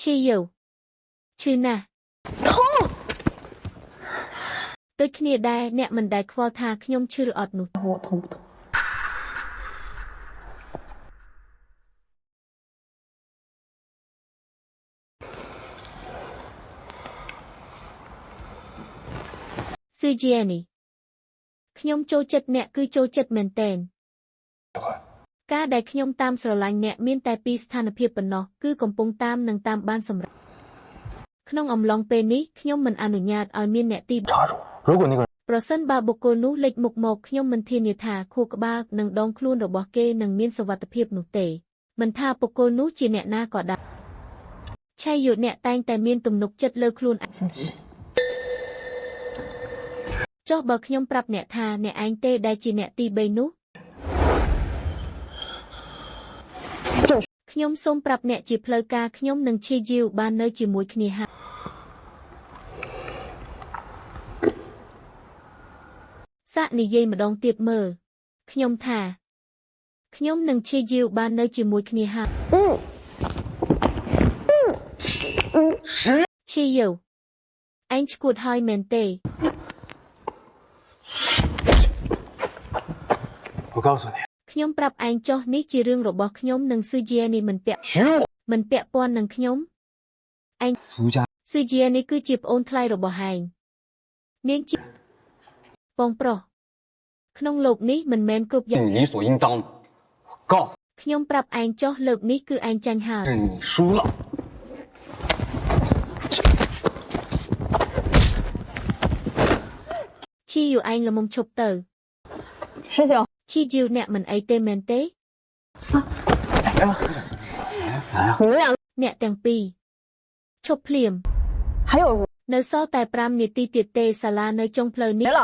Chi dầu. Chư nà. Thô. Tôi kia đai nẹ mình đai khoa thà nhông chư ọt nụ. 我痛不痛？ Sư Jenny. Nhông châu chất nẹ cứ châu chất mền tèn. Cá đai nhông tam sở lành nẹ miên tai pi sthana phiệp bần nó cứ cầm pông tam nâng tam ban sầm rạc. Nhông ổng lòng pê ní nhông mình anu nhạt ở miên nẹ ti. 查处，如果那个人 ប្រសិនបើបុគ្គលនោះលេចមុខមកខ្ញុំមិនធានាថាខួរក្បាលនិងដងខ្លួនរបស់គេនឹងមានសុវត្ថិភាពនោះទេមិនថាបុគ្គលនោះជាអ្នកណាក៏ដោយឆៃយុអ្នកតែងតែមានទំនុកចិត្តលើខ្លួនឯងចុះបើខ្ញុំប្រាប់អ្នកថាអ្នកឯងទេដែលជាអ្នកទី3នោះខ្ញុំសូមប្រាប់អ្នកជាផ្លូវការខ្ញុំនឹងឈីជីវបាននៅជាមួយគ្នាហើយសាក់និយាយម្ដងទៀតមើលខ្ញុំថាខ្ញុំនឹងឈីជីវបាននៅជាមួយគ្នាហើយឈីយោឯងឈួតហើយមែនទេ 我告诉你， ខ្ញុំប្រាប់ឯងចុះនេះជារឿងរបស់ខ្ញុំនិងស៊ឺជានេះមិនពាក់ព័ន្ធនឹងខ្ញុំឯង 苏家 ស៊ឺជានេះគឺជាប្អូនថ្លៃរបស់ឯងនាងជាបងប្រុសក្នុងលោកនេះមិនមែនគ្រប់យ៉ាង 理所应当的。我告诉 ខ្ញុំប្រាប់ឯងចុះលើកនេះគឺឯងចាញ់ហើយ 你，是你输了。 ឈីយូឯងល្មមឈប់ទៅ 19。 ឈីជីវអ្នកមិនអីទេមែនទេ 你们俩 អ្នកទាំងពីរឈប់ភ្លាម 还有 នៅសល់តែ5នាទីទៀតទេសាលានៅចុងផ្លូវនេះ 别了，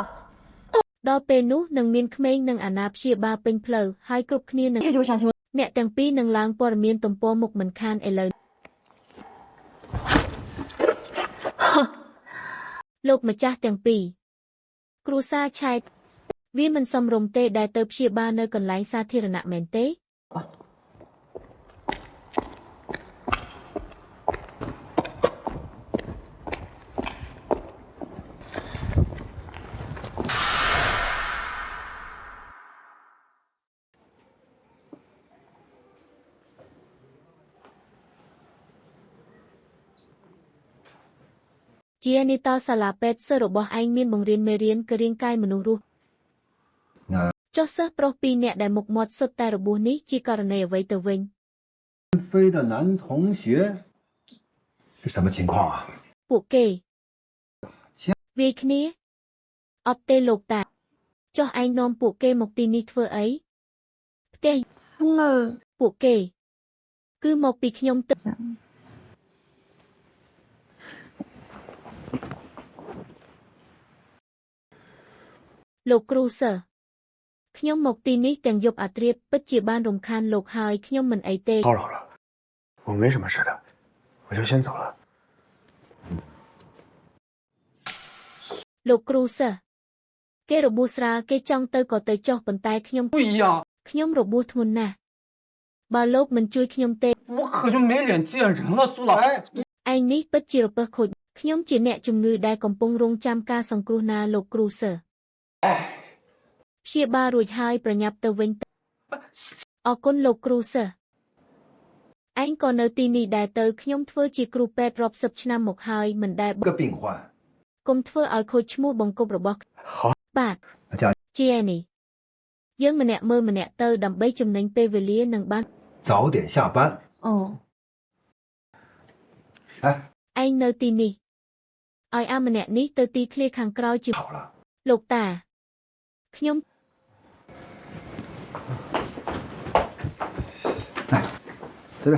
ដល់ពេលនោះនឹងមានក្មេងនិងអាណាព្យាបាលពេញផ្លូវហើយគ្រប់គ្នានឹង 这就是上新闻。 អ្នកទាំងពីរនឹងឡើងព័ត៌មានទំព័រមុខមិនខានឥឡូវលោកម្ចាស់ទាំងពីរគ្រូសាឆែកវាមិនសមរម្យទេដែលទៅព្យាបាលនៅកន្លែងសាធារណៈមែនទេ ជានីតសាលាពេទ្យសិស្សរបស់ឯងមានបង្រៀនមេរៀនគឺរាងកាយមនុស្សរស់ចុះសិស្សប្រុស2នាក់ដែលមុខមាត់សុទ្ធតែរបួសនេះជាករណីអ្វីទៅវិញ 飞的男同学，是什么情况啊？ ពួកគេវាយគ្នាអត់ទេលោកតាចុះឯងនាំពួកគេមកទីនេះធ្វើអីផ្ទះ 他们 ពួកគេគឺមកពីខ្ញុំទឹក លោកគ្រូសើខ្ញុំមកទីនេះទាំងយប់អាត្រៀតពិតជាបានរំខានលោកហើយខ្ញុំមិនអីទេ 叨扰了，我没什么事的，我就先走了。 លោកគ្រូសើគេរបួសស្រាលគេចង់ទៅក៏ទៅចុះប៉ុន្តែខ្ញុំ 不一样， ខ្ញុំរបួសធ្ងន់ណាស់បើលោកមិនជួយខ្ញុំទេ 我可就没脸见人了，苏老。 ឯងនេះពិតជារពឹសខូចខ្ញុំជាអ្នកជំងឺដែលកំពុងរងចាំការសង្គ្រោះណាលោកគ្រូសើព្យាបាលរួចហើយប្រញាប់ទៅវិញអរគុណលោកគ្រូសើឯងក៏នៅទីនេះដែរទៅខ្ញុំធ្វើជាគ្រូពេទ្យរាប់សិបឆ្នាំមកហើយមិនដែល 个病患， កុំធ្វើឲ្យខូចឈ្មោះបង្គំរបស់ 好， បាទ 大家 ជានេះយើងម្នាក់មើលម្នាក់ទៅដើម្បីចំណេញពេលវេលានិងបាន 早点下班。哦，哎， ឯងនៅទីនេះឲ្យអាម្នាក់នេះទៅទីធ្លាខាងក្រោយជា 好了， លោកតាខ្ញុំ 来，这边。